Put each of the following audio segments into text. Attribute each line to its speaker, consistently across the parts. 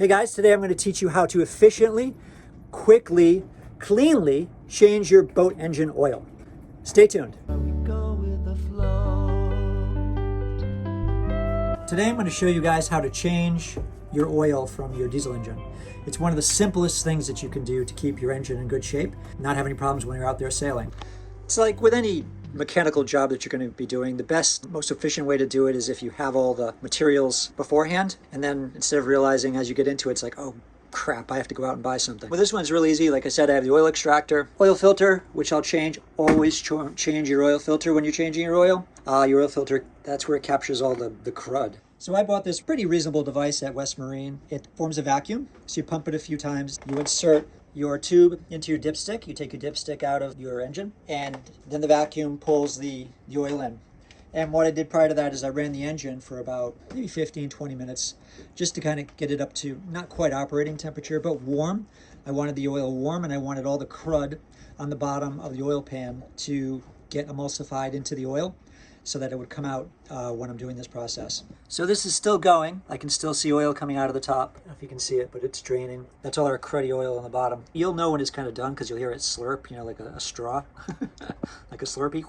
Speaker 1: Hey guys, today I'm going to teach you how to efficiently, quickly, cleanly change your boat engine oil. Stay tuned. Today I'm going to show you guys how to change your oil from your diesel engine. It's one of the simplest things that you can do to keep your engine in good shape, not have any problems when you're out there sailing. It's like with any mechanical job that you're going to be doing, the best, most efficient way to do it is if you have all the materials beforehand, and then instead of realizing as you get into it, it's like, oh crap, I have to go out and buy something. Well, this one's really easy. Like I said, I have the oil extractor, oil filter, which I'll change. Always change your oil filter when you're changing your oil. Your oil filter, that's where it captures all the crud. So I bought this pretty reasonable device at West Marine. It forms a vacuum, so you pump it a few times. You insert your tube into your dipstick. You take your dipstick out of your engine, and then the vacuum pulls the oil in. And what I did prior to that is I ran the engine for about maybe 15-20 minutes just to kind of get it up to not quite operating temperature, but warm. I wanted the oil warm, and I wanted all the crud on the bottom of the oil pan to get emulsified into the oil so that it would come out when I'm doing this process. So this is still going. I can still see oil coming out of the top. I don't know if you can see it, but it's draining. That's all our cruddy oil on the bottom. You'll know when it's kind of done because you'll hear it slurp, you know, like a straw, like a Slurpee.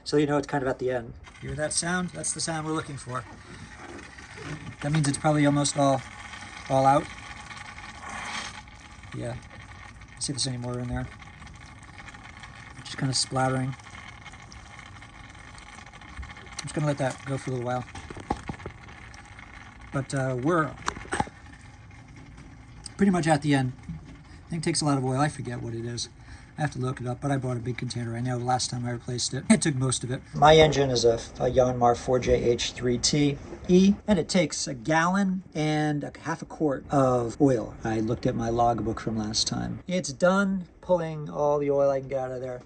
Speaker 1: So you know it's kind of at the end. Hear that sound? That's the sound we're looking for. That means it's probably almost all out. Yeah. Let's see if there's any more in there. Just kind of splattering. I'm just going to let that go for a little while. But we're pretty much at the end. I think it takes a lot of oil. I forget what it is. I have to look it up, but I bought a big container. I know the last time I replaced it, it took most of it. My engine is a Yanmar 4JH3TE, and it takes a gallon and half a quart of oil. I looked at my logbook from last time. It's done pulling all the oil I can get out of there.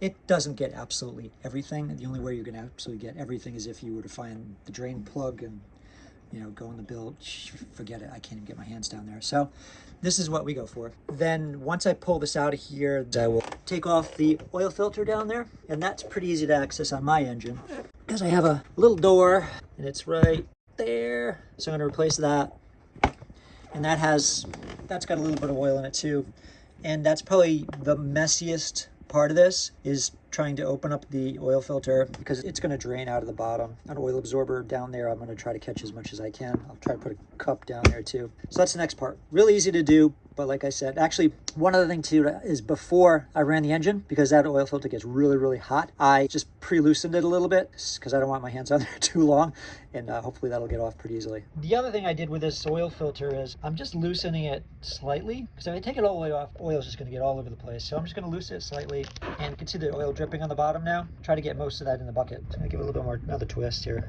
Speaker 1: It doesn't get absolutely everything. The only way you're going to absolutely get everything is if you were to find the drain plug and, you know, go in the bilge. Forget it. I can't even get my hands down there. So this is what we go for. Then once I pull this out of here, I will take off the oil filter down there. And that's pretty easy to access on my engine because I have a little door and it's right there. So I'm going to replace that. And that's got a little bit of oil in it too. And that's probably the messiest part of this is trying to open up the oil filter because it's going to drain out of the bottom. An oil absorber down there, I'm going to try to catch as much as I can. I'll try to put a cup down there too. So that's the next part. Really easy to do, but like I said, actually one other thing too is before I ran the engine, because that oil filter gets really, really hot, I just pre-loosened it a little bit because I don't want my hands on there too long, and hopefully that'll get off pretty easily. The other thing I did with this oil filter is I'm just loosening it slightly because if I take it all the way off, oil is just going to get all over the place. So I'm just going to loosen it slightly, and you can see the oil dripping on the bottom now. Try to get most of that in the bucket. I'm going to give it a little bit more, another twist here.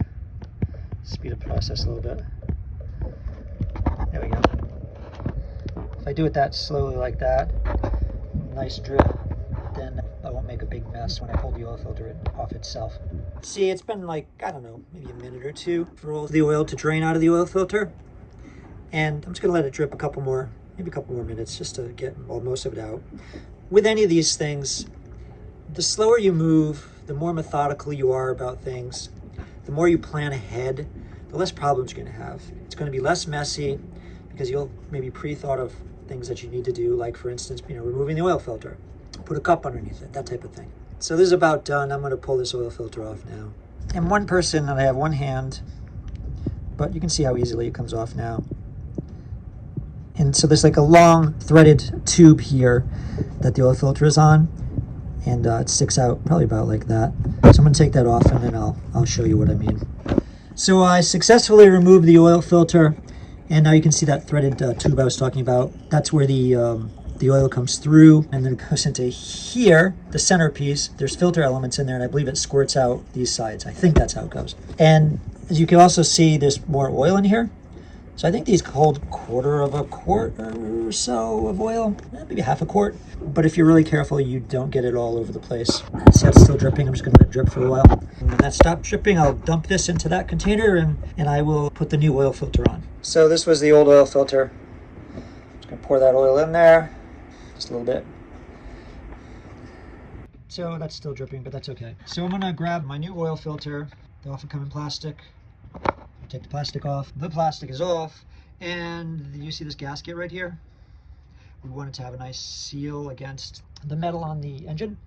Speaker 1: Speed up the process a little bit. There we go. If I do it that slowly like that, nice drip, then I won't make a big mess when I pull the oil filter off itself. See, it's been like, I don't know, maybe a minute or two for all the oil to drain out of the oil filter. And I'm just going to let it drip maybe a couple more minutes just to get most of it out. With any of these things, the slower you move, the more methodical you are about things, the more you plan ahead, the less problems you're going to have. It's going to be less messy because you'll maybe pre-thought of things that you need to do, like for instance, you know, removing the oil filter, put a cup underneath it, that type of thing. So this is about done. I'm going to pull this oil filter off now. And one person, and I have one hand, but you can see how easily it comes off now. And so there's like a long threaded tube here that the oil filter is on, and it sticks out probably about like that. So I'm going to take that off, and then I'll show you what I mean. So I successfully removed the oil filter, and now you can see that threaded tube I was talking about. That's where the oil comes through, and then it goes into here, the centerpiece. There's filter elements in there, and I believe it squirts out these sides. I think that's how it goes. And as you can also see, there's more oil in here. So I think these hold quarter of a quart or so of oil, maybe half a quart. But if you're really careful, you don't get it all over the place. See how it's still dripping? I'm just going to let it drip for a while. And when that stops dripping, I'll dump this into that container, and I will put the new oil filter on. So this was the old oil filter. Just going to pour that oil in there, just a little bit. So that's still dripping, but that's okay. So I'm going to grab my new oil filter, the often come in plastic. Take the plastic off. The plastic is off, And you see this gasket right here? We want it to have a nice seal against the metal on the engine.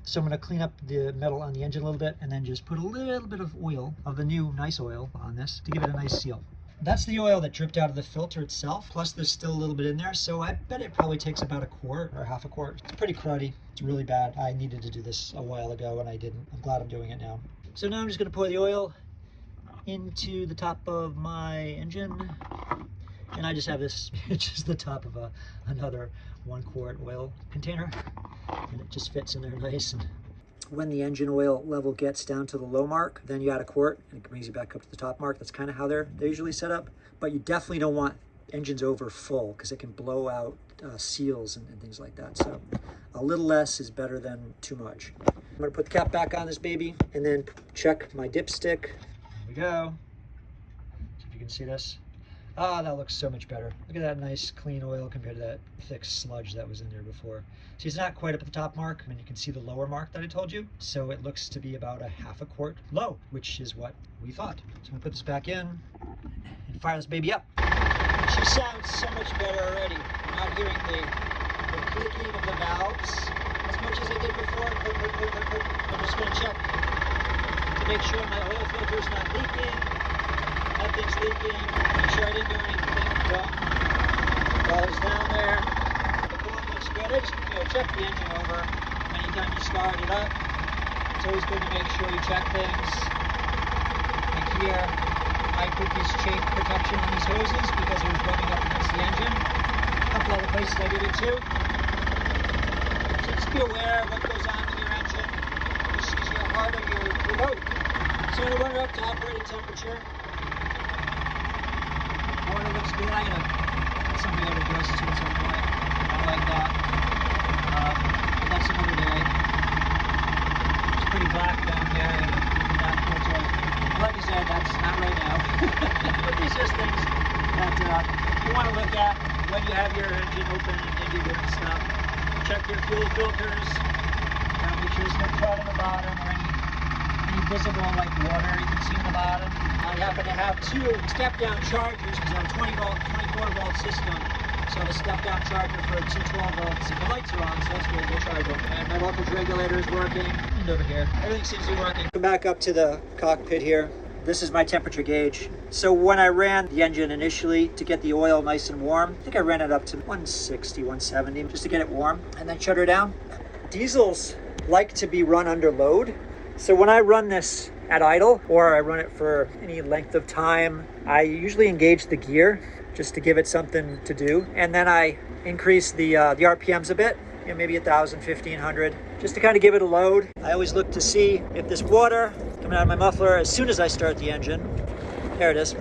Speaker 1: So I'm going to clean up the metal on the engine a little bit and then just put a little bit of oil, of the new nice oil on this to give it a nice seal. That's the oil that dripped out of the filter itself, plus there's still a little bit in there, so I bet it probably takes about a quart or half a quart. It's pretty cruddy. It's really bad. I needed to do this a while ago and I didn't. I'm glad I'm doing it now. So now I'm just going to pour the oil into the top of my engine. And I just have this, it's just the top of another 1 quart oil container, and it just fits in there nice. And when the engine oil level gets down to the low mark, then you add a quart and it brings you back up to the top mark. That's kind of how they're usually set up. But you definitely don't want engines over full because it can blow out seals and things like that. So a little less is better than too much. I'm gonna put the cap back on this baby and then check my dipstick. There we go. See if you can see this. Ah, that looks so much better. Look at that nice clean oil compared to that thick sludge that was in there before. See, it's not quite up at the top mark, and you can see the lower mark that I told you. So it looks to be about a half a quart low, which is what we thought. So I'm gonna put this back in and fire this baby up. She sounds so much better already. I'm not hearing the clicking of the valves as much as I did before. I'm just gonna check to make sure my oil filter is not leaking. Nothing's leaking. Make sure I didn't do anything dumb. Ball's down there. The coolant looks good. I just check the engine over anytime you start it up. It's always good to make sure you check things. Like here, I put this chain protection on these hoses because it was rubbing up against the engine. A couple other places I did it too. So just be aware of what goes on in your engine. This is your heart of your remote. So I'm going to run it up to operating temperature. Water looks good. That's something I would adjust to at some point. I like that. But that's another day. It's pretty black down there. And that filter. Like I said, that's not right now. But these are just things that you want to look at when you have your engine open and you're doing stuff. Check your fuel filters. Make sure there's no crud on the bottom or any visible like water you can see in the bottom. I happen to have 2 step-down chargers because I have a 20-volt, 24-volt system. So I have a step-down charger for 2 12-volts. The lights are on, so that's good. We'll charge them. And my voltage regulator is working. And over here, everything seems to be working. Come back up to the cockpit here. This is my temperature gauge. So when I ran the engine initially to get the oil nice and warm, I think I ran it up to 160, 170 just to get it warm and then shut her down. Diesels like to be run under load. So when I run this at idle or I run it for any length of time, I usually engage the gear just to give it something to do. And then I increase the RPMs a bit, maybe 1,000, 1,500, just to kind of give it a load. I always look to see if this water coming out of my muffler as soon as I start the engine. There it is.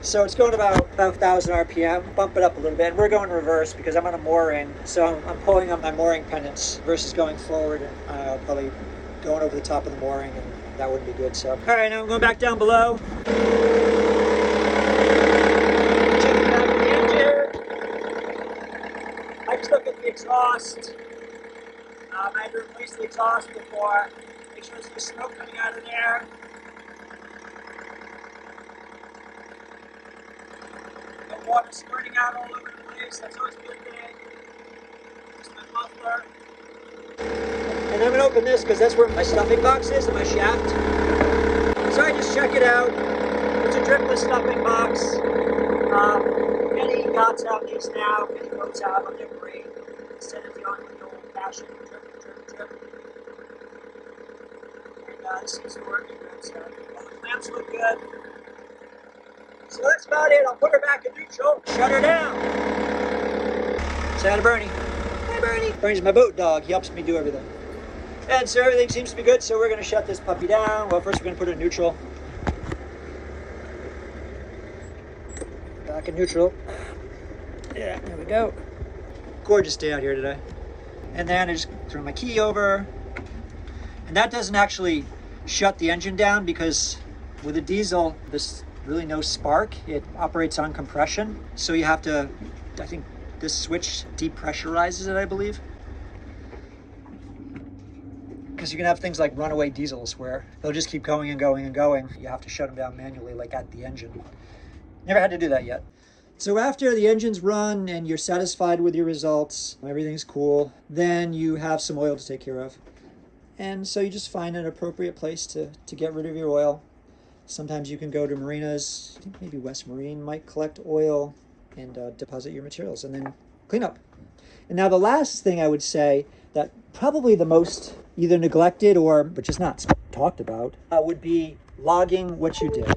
Speaker 1: So it's going about 1,000 RPM, bump it up a little bit. And we're going reverse because I'm on a mooring. So I'm pulling up my mooring pendants versus going forward and probably going over the top of the mooring, and that wouldn't be good. So, all right, now I'm going back down below. Checking out the engine. I just look at the exhaust. I had to replace the exhaust before. Make sure there's no smoke coming out of there. No water squirting out all over the place. That's always a good thing. Just my muffler. And I'm going to open this because that's where my stuffing box is and my shaft. So I just check it out. It's a dripless stuffing box. Any yachts have these now, any boats have them, they're great. Instead of the old-fashioned drip. And this seems to be working good. So all the clamps look good. So that's about it. I'll put her back in neutral. Shut her down. Say hi to Bernie. Hi, Bernie. Bernie's my boat dog. He helps me do everything. And so everything seems to be good, so we're going to shut this puppy down. Well, first we're going to put it in neutral. Back in neutral. Yeah, there we go. Gorgeous day out here today. And then I just throw my key over. And that doesn't actually shut the engine down because with a diesel, there's really no spark. It operates on compression. So you have to, I think this switch depressurizes it, I believe. Because you can have things like runaway diesels where they'll just keep going and going and going. You have to shut them down manually, like at the engine. Never had to do that yet. So after the engine's run and you're satisfied with your results, everything's cool, then you have some oil to take care of. And so you just find an appropriate place to get rid of your oil. Sometimes you can go to marinas. I think maybe West Marine might collect oil and deposit your materials and then clean up. And now the last thing I would say, that probably the most either neglected or but just not talked about, would be logging what you did.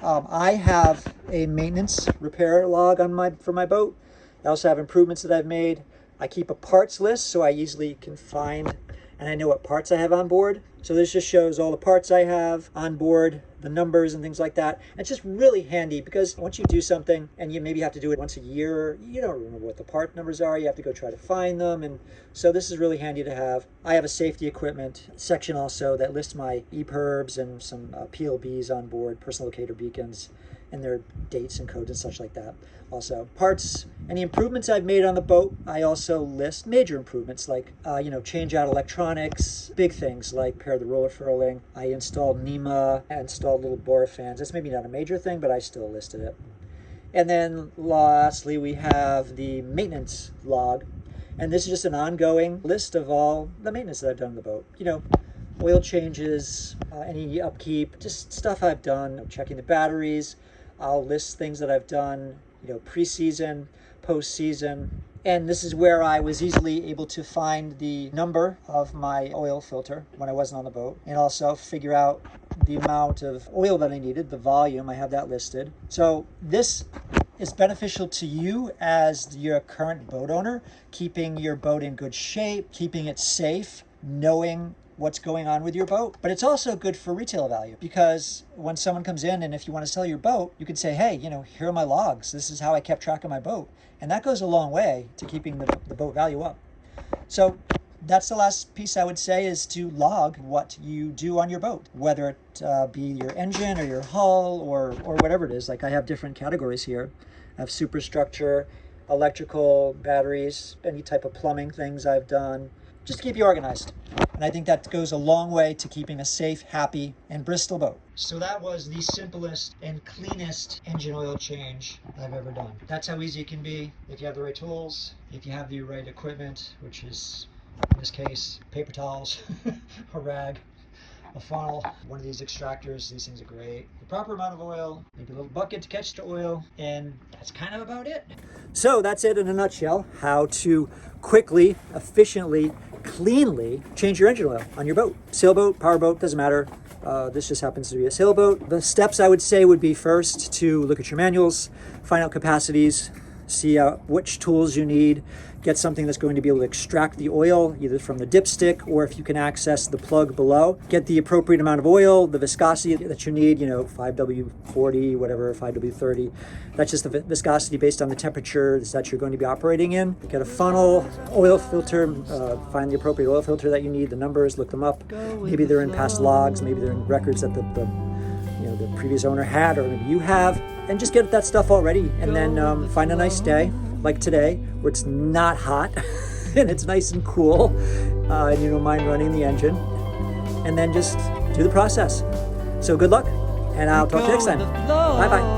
Speaker 1: I have a maintenance repair log on for my boat. I also have improvements that I've made. I keep a parts list so I easily can find and I know what parts I have on board. So this just shows all the parts I have on board, the numbers and things like that. And it's just really handy because once you do something and you maybe have to do it once a year, you don't remember what the part numbers are. You have to go try to find them. And so this is really handy to have. I have a safety equipment section also that lists my EPIRBs and some PLBs on board, personal locator beacons, and their dates and codes and such like that. Also, parts, any improvements I've made on the boat, I also list major improvements like, change out electronics, big things like pair the roller furling. I installed NEMA, I installed little Bora fans. That's maybe not a major thing, but I still listed it. And then lastly, we have the maintenance log. And this is just an ongoing list of all the maintenance that I've done on the boat. Oil changes, any upkeep, just stuff I've done, checking the batteries. I'll list things that I've done, pre-season, post-season. And this is where I was easily able to find the number of my oil filter when I wasn't on the boat, and also figure out the amount of oil that I needed, the volume. I have that listed. So this is beneficial to you as your current boat owner, keeping your boat in good shape, keeping it safe, knowing what's going on with your boat. But it's also good for retail value because when someone comes in and if you want to sell your boat, you can say, hey, here are my logs. This is how I kept track of my boat. And that goes a long way to keeping the boat value up. So that's the last piece I would say, is to log what you do on your boat, whether it be your engine or your hull or whatever it is. Like I have different categories here. I have superstructure, electrical, batteries, any type of plumbing things I've done, just to keep you organized. And I think that goes a long way to keeping a safe, happy, and Bristol boat. So that was the simplest and cleanest engine oil change I've ever done. That's how easy it can be if you have the right tools, if you have the right equipment, which is, in this case, paper towels, a rag, a funnel, one of these extractors. These things are great. The proper amount of oil, maybe a little bucket to catch the oil, and that's kind of about it. So that's it in a nutshell, how to quickly, efficiently, cleanly change your engine oil on your boat. Sailboat, powerboat, doesn't matter. This just happens to be a sailboat. The steps I would say would be first to look at your manuals, find out capacities, see which tools you need, get something that's going to be able to extract the oil either from the dipstick or if you can access the plug below. Get the appropriate amount of oil, the viscosity that you need, 5W40, whatever, 5W30. That's just the viscosity based on the temperature that you're going to be operating in. Get a funnel, oil filter, find the appropriate oil filter that you need, the numbers, look them up. Maybe they're in past logs, maybe they're in records that the previous owner had, or maybe you have, and just get that stuff all ready. And then find a nice day like today where it's not hot and it's nice and cool and you don't mind running the engine, and then just do the process. So good luck, and I'll talk to you next time. Bye bye.